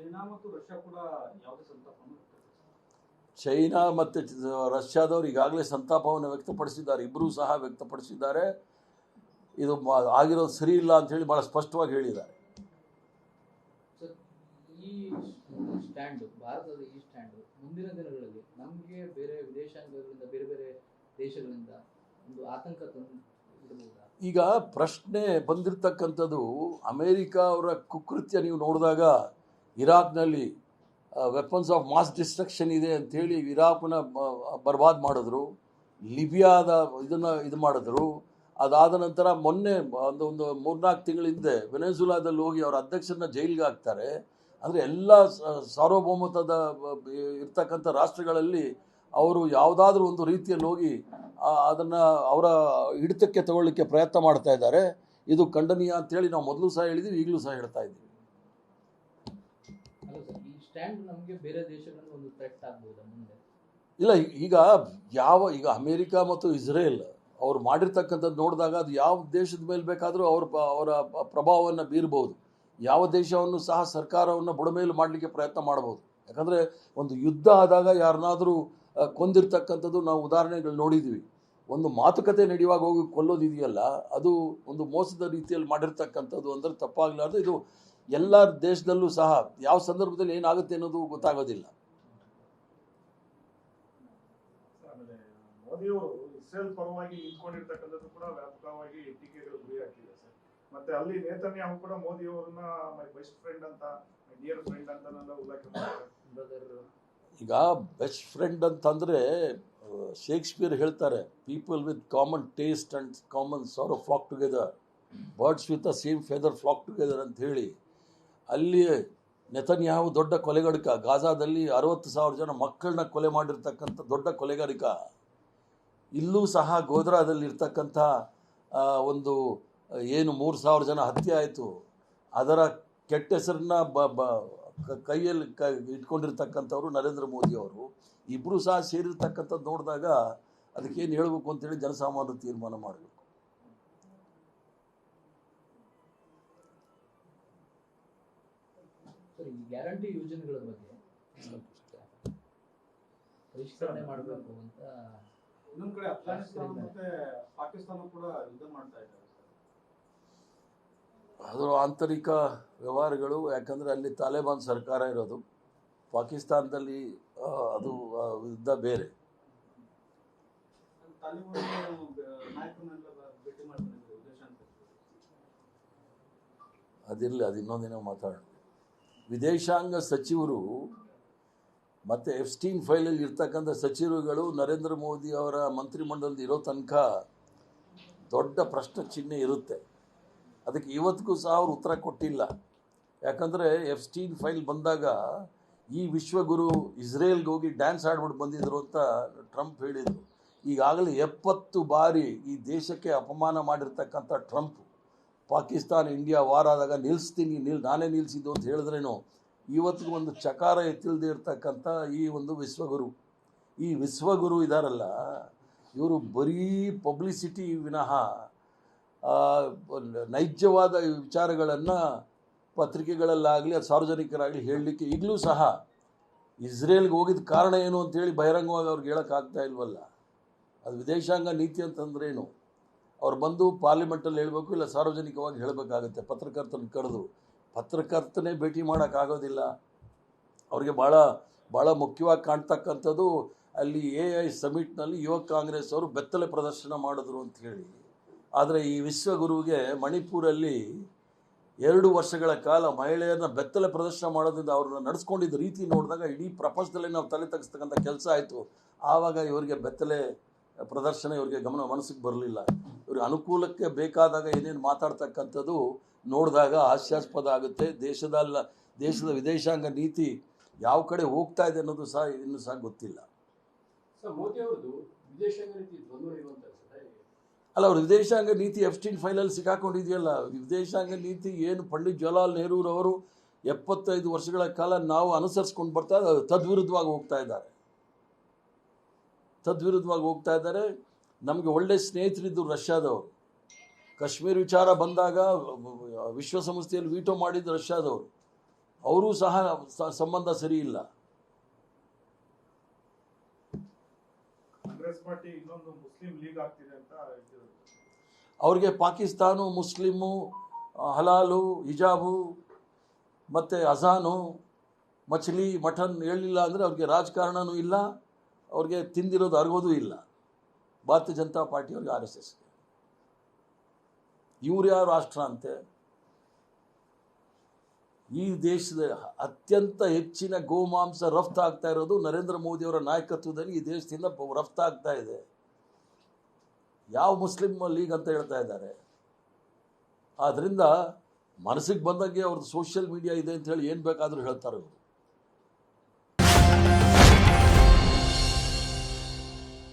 China ಮತ್ತು Russia ಕೂಡ ಯಾವುದೇ ಸಂತಾಪವನ್ನು ಚೈನಾ ಮತ್ತು ರಷ್ಯಾದವರು ಈಗಾಗಲೇ ಸಂತಾಪವನ್ನು ವ್ಯಕ್ತಪಡಿಸಿದ್ದಾರೆ, ಇಬ್ಬರೂ ಸಹ ವ್ಯಕ್ತಪಡಿಸಿದ್ದಾರೆ. ಇದು ಆಗಿರೋದು ಸರಿ ಇಲ್ಲ ಅಂತ ಹೇಳಿ ಬಹಳ ಸ್ಪಷ್ಟವಾಗಿ ಹೇಳಿದ್ದಾರೆ. ಈ ಸ್ಟ್ಯಾಂಡ್, ಭಾರತದ ಈ ಸ್ಟ್ಯಾಂಡ್ ಮುಂದಿನ ದಿನಗಳಲ್ಲಿ ನಮಗೆ ಬೇರೆ ವಿದೇಶಾಂಗಗಳಿಂದ, ಬೇರೆ ಬೇರೆ ದೇಶಗಳಿಂದ ಒಂದು ಆತಂಕ ತಂದಿರಬಹುದಾ? ಈಗ ಪ್ರಶ್ನೆ ಬಂದಿರತಕ್ಕಂಥದ್ದು, ಅಮೇರಿಕ ಅವರ ಕುಕೃತ್ಯ ನೀವು ನೋಡಿದಾಗ ಇರಾಕ್ನಲ್ಲಿ ವೆಪನ್ಸ್ ಆಫ್ ಮಾಸ್ ಡಿಸ್ಟ್ರಕ್ಷನ್ ಇದೆ ಅಂಥೇಳಿ ಇರಾಕ್ನ ಬರ್ಬಾದ್ ಮಾಡಿದ್ರು, ಲಿಬಿಯಾದ ಇದು ಮಾಡಿದ್ರು. ಅದಾದ ನಂತರ ಮೊನ್ನೆ ಒಂದು 3-4 ತಿಂಗಳ ಹಿಂದೆ ವೆನೆಜುಲಾದಲ್ಲಿ ಹೋಗಿ ಅವರ ಅಧ್ಯಕ್ಷರನ್ನ ಜೈಲಿಗೆ ಹಾಕ್ತಾರೆ. ಅಂದರೆ ಎಲ್ಲ ಸಾರ್ವಭೌಮತ್ವದ ಇರ್ತಕ್ಕಂಥ ರಾಷ್ಟ್ರಗಳಲ್ಲಿ ಅವರು ಯಾವುದಾದ್ರೂ ಒಂದು ರೀತಿಯಲ್ಲಿ ಹೋಗಿ ಅದನ್ನು ಅವರ ಹಿಡಿತಕ್ಕೆ ತಗೊಳ್ಳಿಕ್ಕೆ ಪ್ರಯತ್ನ ಮಾಡ್ತಾ ಇದ್ದಾರೆ. ಇದು ಖಂಡನೀಯ ಅಂತೇಳಿ ನಾವು ಮೊದಲು ಸಹ ಹೇಳಿದ್ದೀವಿ, ಈಗಲೂ ಸಹ ಹೇಳ್ತಾ ಇದ್ದೀವಿ. ಈ ಸ್ಟ್ಯಾಂಡ್ ನಮಗೆ ಬೇರೆ ದೇಶಗಳಿಂದ ಒಂದು ಥ್ರೆಟ್ ಆಗ್ಬೋದಾ ಮುಂದೆ? ಇಲ್ಲ, ಈಗ ಅಮೇರಿಕ ಮತ್ತು ಇಸ್ರೇಲ್ ಅವರು ಮಾಡಿರ್ತಕ್ಕಂಥದ್ದು ನೋಡಿದಾಗ ಅದು ಯಾವ ದೇಶದ ಮೇಲೆ ಬೇಕಾದರೂ ಅವರ ಪ್ರಭಾವವನ್ನು ಬೀರ್ಬೋದು. ಯಾವ ದೇಶವನ್ನು ಸಹ ಸರ್ಕಾರವನ್ನು ಬುಡಮೇಲು ಮಾಡಲಿಕ್ಕೆ ಪ್ರಯತ್ನ ಮಾಡ್ಬೋದು. ಯಾಕಂದರೆ ಒಂದು ಯುದ್ಧ ಆದಾಗ ಯಾರನ್ನಾದರೂ ಕೊಂದಿರ್ತಕ್ಕಂಥದ್ದು ನಾವು ಉದಾಹರಣೆಗಳು ನೋಡಿದ್ವಿ. ಒಂದು ಮಾತುಕತೆ ನಡೆಯುವಾಗ ಹೋಗಿ ಕೊಲ್ಲೋದಿದೆಯಲ್ಲ, ಅದು ಒಂದು ಮೋಸದ ರೀತಿಯಲ್ಲಿ ಮಾಡಿರ್ತಕ್ಕಂಥದ್ದು ಅಂದರೆ ತಪ್ಪಾಗಲಾರ್ದು. ಇದು ಎಲ್ಲ ದೇಶದಲ್ಲೂ ಸಹ ಯಾವ ಸಂದರ್ಭದಲ್ಲಿ ಏನಾಗುತ್ತೆ ಅನ್ನೋದು ಗೊತ್ತಾಗೋದಿಲ್ಲ. ಮೋದಿಯವರು ಇಸ್ರೇಲ್ ಪರವಾಗಿ ನಿಂತ್ಕೊಂಡಿರ್ತಕ್ಕಂಥದ್ದು ಕೂಡ ವ್ಯಾಪಕವಾಗಿ ಟೀಕೆಗಳು ಗುರಿ ಹಾಕಿದೆ ಸರ್. ಮತ್ತೆ ಅಲ್ಲಿ ನೇತನ್ಯಾಹು ಕೂಡ ಮೋದಿ ಅವರನ್ನ ಮೈ ಬೆಸ್ಟ್ ಫ್ರೆಂಡ್ ಅಂತ, ಮೈ ಡಿಯರ್ ಫ್ರೆಂಡ್ ಅಂತ ಉಲ್ಲೇಖ ಮಾಡ್ತಾರೆ. ಈಗ ಬೆಸ್ಟ್ ಫ್ರೆಂಡ್ ಅಂತಂದರೆ ಶೇಕ್ಸ್ಪಿಯರ್ ಹೇಳ್ತಾರೆ, people with common taste and common sorrow flock together, birds with the same feather flock together ಅಂತ ಹೇಳಿ. ಅಲ್ಲಿ ನೆತನ್ಯಾಹು ದೊಡ್ಡ ಕೊಲೆಗಡಿಕ, ಗಾಜಾದಲ್ಲಿ 60,000 ಜನ ಮಕ್ಕಳನ್ನ ಕೊಲೆ ಮಾಡಿರ್ತಕ್ಕಂಥ ದೊಡ್ಡ ಕೊಲೆಗಾರಿಕ. ಇಲ್ಲೂ ಸಹ ಗೋಧ್ರಾದಲ್ಲಿ ಇರ್ತಕ್ಕಂಥ ಒಂದು ಏನು 3,000 ಜನ ಹತ್ಯೆ ಆಯಿತು, ಅದರ ಕೆಟ್ಟ ಹೆಸರನ್ನ ಕೈಯಲ್ಲಿ ಇಟ್ಕೊಂಡಿರ್ತಕ್ಕಂಥವ್ರು ನರೇಂದ್ರ ಮೋದಿ ಅವರು. ಇಬ್ಬರು ಸಹ ಸೇರಿರ್ತಕ್ಕಂಥದ್ದು ನೋಡಿದಾಗ ಅದಕ್ಕೇನು ಹೇಳಬೇಕು ಅಂತೇಳಿ ಜನಸಾಮಾನ್ಯರು ತೀರ್ಮಾನ ಮಾಡಬೇಕು. ಗ್ಯಾರಂಟಿ ಯೋಜನೆಗಳ ಬಗ್ಗೆ ಪರಿಷ್ಕರಣೆ ಮಾಡಬೇಕು ಅಂತ ಇನ್ನೊಂದು ಕಡೆ ಅಫ್ಘಾನಿಸ್ತಾನ ಮತ್ತೆ ಪಾಕಿಸ್ತಾನ ಕೂಡ ಯುದ್ಧ ಮಾಡ್ತಾ ಇದ್ದಾರೆ. ಅದು ಆಂತರಿಕ ವ್ಯವಹಾರಗಳು. ಯಾಕಂದರೆ ಅಲ್ಲಿ ತಾಲಿಬಾನ್ ಸರ್ಕಾರ ಇರೋದು, ಪಾಕಿಸ್ತಾನದಲ್ಲಿ ಅದು ಯುದ್ಧ ಬೇರೆ. ಅದಿರಲಿ, ಅದು ಇನ್ನೊಂದಿನ ಮಾತಾಡೋಣ. ವಿದೇಶಾಂಗ ಸಚಿವರು ಮತ್ತು ಎಫ್ಸ್ಟೀನ್ ಫೈಲಲ್ಲಿ ಇರ್ತಕ್ಕಂಥ ಸಚಿವರುಗಳು ನರೇಂದ್ರ ಮೋದಿ ಅವರ ಮಂತ್ರಿಮಂಡಲದಲ್ಲಿ ಇರೋ ತನಕ ದೊಡ್ಡ ಪ್ರಶ್ನೆ ಚಿಹ್ನೆ ಇರುತ್ತೆ. ಅದಕ್ಕೆ ಇವತ್ತಿಗೂ ಸಹ ಅವರು ಉತ್ತರ ಕೊಟ್ಟಿಲ್ಲ. ಯಾಕಂದರೆ ಎಫ್ಸ್ಟೀನ್ ಫೈಲ್ ಬಂದಾಗ ಈ ವಿಶ್ವಗುರು ಇಸ್ರೇಲ್ಗೆ ಹೋಗಿ ಡ್ಯಾನ್ಸ್ ಆಡ್ಬಿಟ್ಟು ಬಂದಿದ್ರು ಅಂತ ಟ್ರಂಪ್ ಹೇಳಿದರು. ಈಗಾಗಲೇ 70 ಬಾರಿ ಈ ದೇಶಕ್ಕೆ ಅಪಮಾನ ಮಾಡಿರ್ತಕ್ಕಂಥ ಟ್ರಂಪ್ ಪಾಕಿಸ್ತಾನ ಇಂಡಿಯಾ ವಾರ ಆದಾಗ ನಾನೇ ನಿಲ್ಲಿಸಿದ್ದು ಅಂತ ಹೇಳಿದ್ರೇನು ಇವತ್ತಿಗೂ ಒಂದು ಚಕಾರ ಎತ್ತಿಲ್ಲದೆ ಇರ್ತಕ್ಕಂಥ ಈ ಒಂದು ವಿಶ್ವಗುರು ಇದಾರಲ್ಲ, ಇವರು ಬರೀ ಪಬ್ಲಿಸಿಟಿ ವಿನಃ ನೈಜವಾದ ವಿಚಾರಗಳನ್ನು ಪತ್ರಿಕೆಗಳಲ್ಲಾಗಲಿ ಅದು ಸಾರ್ವಜನಿಕರಾಗಲಿ ಹೇಳಲಿಕ್ಕೆ ಈಗಲೂ ಸಹ ಇಸ್ರೇಲ್ಗೆ ಹೋಗಿದ್ದ ಕಾರಣ ಏನು ಅಂತೇಳಿ ಬಹಿರಂಗವಾಗಿ ಅವ್ರಿಗೆ ಹೇಳೋಕ್ಕಾಗ್ತಾ ಇಲ್ವಲ್ಲ. ಅದು ವಿದೇಶಾಂಗ ನೀತಿ ಅಂತಂದ್ರೇನು? ಅವ್ರು ಬಂದು ಪಾರ್ಲಿಮೆಂಟಲ್ಲಿ ಹೇಳಬೇಕು, ಇಲ್ಲ ಸಾರ್ವಜನಿಕವಾಗಿ ಹೇಳಬೇಕಾಗತ್ತೆ. ಪತ್ರಕರ್ತನ ಕರೆದು ಪತ್ರಕರ್ತನೇ ಭೇಟಿ ಮಾಡೋಕ್ಕಾಗೋದಿಲ್ಲ. ಅವ್ರಿಗೆ ಭಾಳ ಮುಖ್ಯವಾಗಿ ಕಾಣ್ತಕ್ಕಂಥದ್ದು ಅಲ್ಲಿ AI ಸಮಿಟ್ನಲ್ಲಿ ಯುವ ಕಾಂಗ್ರೆಸ್ ಅವರು ಬೆತ್ತಲೆ ಪ್ರದರ್ಶನ ಮಾಡಿದ್ರು ಅಂತ ಹೇಳಿ. ಆದರೆ ಈ ವಿಶ್ವಗುರುವಿಗೆ ಮಣಿಪುರಲ್ಲಿ 2 ವರ್ಷಗಳ ಕಾಲ ಮಹಿಳೆಯರನ್ನ ಬೆತ್ತಲೆ ಪ್ರದರ್ಶನ ಮಾಡೋದ್ರಿಂದ ಅವ್ರನ್ನ ನಡೆಸ್ಕೊಂಡಿದ್ದ ರೀತಿ ನೋಡಿದಾಗ ಇಡೀ ಪ್ರಪಂಚದಲ್ಲೇ ನಾವು ತಲೆ ತಗ್ಸ್ತಕ್ಕಂಥ ಕೆಲಸ ಆಯಿತು. ಆವಾಗ ಇವರಿಗೆ ಬೆತ್ತಲೆ ಪ್ರದರ್ಶನ ಇವರಿಗೆ ಮನಸ್ಸಿಗೆ ಬರಲಿಲ್ಲ. ಇವ್ರಿಗೆ ಅನುಕೂಲಕ್ಕೆ ಬೇಕಾದಾಗ ಏನೇನು ಮಾತಾಡ್ತಕ್ಕಂಥದ್ದು ನೋಡಿದಾಗ ಹಾಸ್ಯಾಸ್ಪದ ಆಗುತ್ತೆ. ದೇಶದ ವಿದೇಶಾಂಗ ನೀತಿ ಯಾವ ಕಡೆ ಹೋಗ್ತಾ ಇದೆ ಅನ್ನೋದು ಸಹ ಇನ್ನೂ ಸಹ ಗೊತ್ತಿಲ್ಲ. ಸರ್, ಮೋದಿ ಅವರದು ವಿದೇಶಾಂಗ ನೀತಿ ದ್ವಂದ್ವ ಇರುವಂತ ಅಲ್ಲ, ಅವ್ರ ವಿದೇಶಾಂಗ ನೀತಿ ಎಫ್ಸ್ಟೀನ್ ಫೈಲಲ್ಲಿ ಸಿಕ್ಕಾಕೊಂಡಿದೆಯಲ್ಲ. ವಿದೇಶಾಂಗ ನೀತಿ ಏನು ಪಂಡಿತ್ ಜವಾಹರ್ಲಾಲ್ ನೆಹರೂರವರು 75 ವರ್ಷಗಳ ಕಾಲ ನಾವು ಅನುಸರಿಸ್ಕೊಂಡು ಬರ್ತಾ ತದ್ವಿರುದ್ಧವಾಗಿ ಹೋಗ್ತಾ ಇದ್ದಾರೆ. ನಮಗೆ ಒಳ್ಳೆ ಸ್ನೇಹಿತರಿದ್ದು ರಷ್ಯಾದವರು. ಕಾಶ್ಮೀರ ವಿಚಾರ ಬಂದಾಗ ವಿಶ್ವಸಂಸ್ಥೆಯಲ್ಲಿ ವೀಟೋ ಮಾಡಿದ್ದು ರಷ್ಯಾದವರು. ಅವರೂ ಸಹ ಸಂಬಂಧ ಸರಿ ಇಲ್ಲ. ಕಾಂಗ್ರೆಸ್ ಪಾರ್ಟಿ ಇನ್ನೊಂದು ಮುಸ್ಲಿಂ ಲೀಗ್ ಆಗ್ತಿದೆ ಅಂತ ಹೇಳ್ತಿದ್ರು. ಅವ್ರಿಗೆ ಪಾಕಿಸ್ತಾನು, ಮುಸ್ಲಿಮು, ಹಲಾಲು, ಹಿಜಾಬು ಮತ್ತು ಅಜಾನು, ಮಚ್ಲಿ, ಮಟನ್ ಹೇಳಿಲ್ಲ ಅಂದರೆ ಅವ್ರಿಗೆ ರಾಜಕಾರಣನೂ ಇಲ್ಲ, ಅವ್ರಿಗೆ ತಿಂದಿರೋದು ಅರಗೋದು ಇಲ್ಲ. ಭಾರತೀಯ ಜನತಾ ಪಾರ್ಟಿಯವ್ರಿಗೆ RSS ಇವ್ರು ಯಾವ ರಾಷ್ಟ್ರ ಅಂತೆ? ಈ ದೇಶದ ಅತ್ಯಂತ ಹೆಚ್ಚಿನ ಗೋಮಾಂಸ ರಫ್ತಾಗ್ತಾ ಇರೋದು ನರೇಂದ್ರ ಮೋದಿಯವರ ನಾಯಕತ್ವದಲ್ಲಿ ಈ ದೇಶದಿಂದ ರಫ್ತಾಗ್ತಾ ಇದೆ. ಯಾವ ಮುಸ್ಲಿಂ ಲೀಗ್ ಅಂತ ಹೇಳ್ತಾ ಇದ್ದಾರೆ? ಆದ್ದರಿಂದ ಮನಸ್ಸಿಗೆ ಬಂದಂಗೆ ಅವ್ರದ್ದು ಸೋಷಿಯಲ್ ಮೀಡಿಯಾ ಇದೆ ಅಂತ ಹೇಳಿ ಏನು ಬೇಕಾದರೂ ಹೇಳ್ತಾರೆ ಅವರು.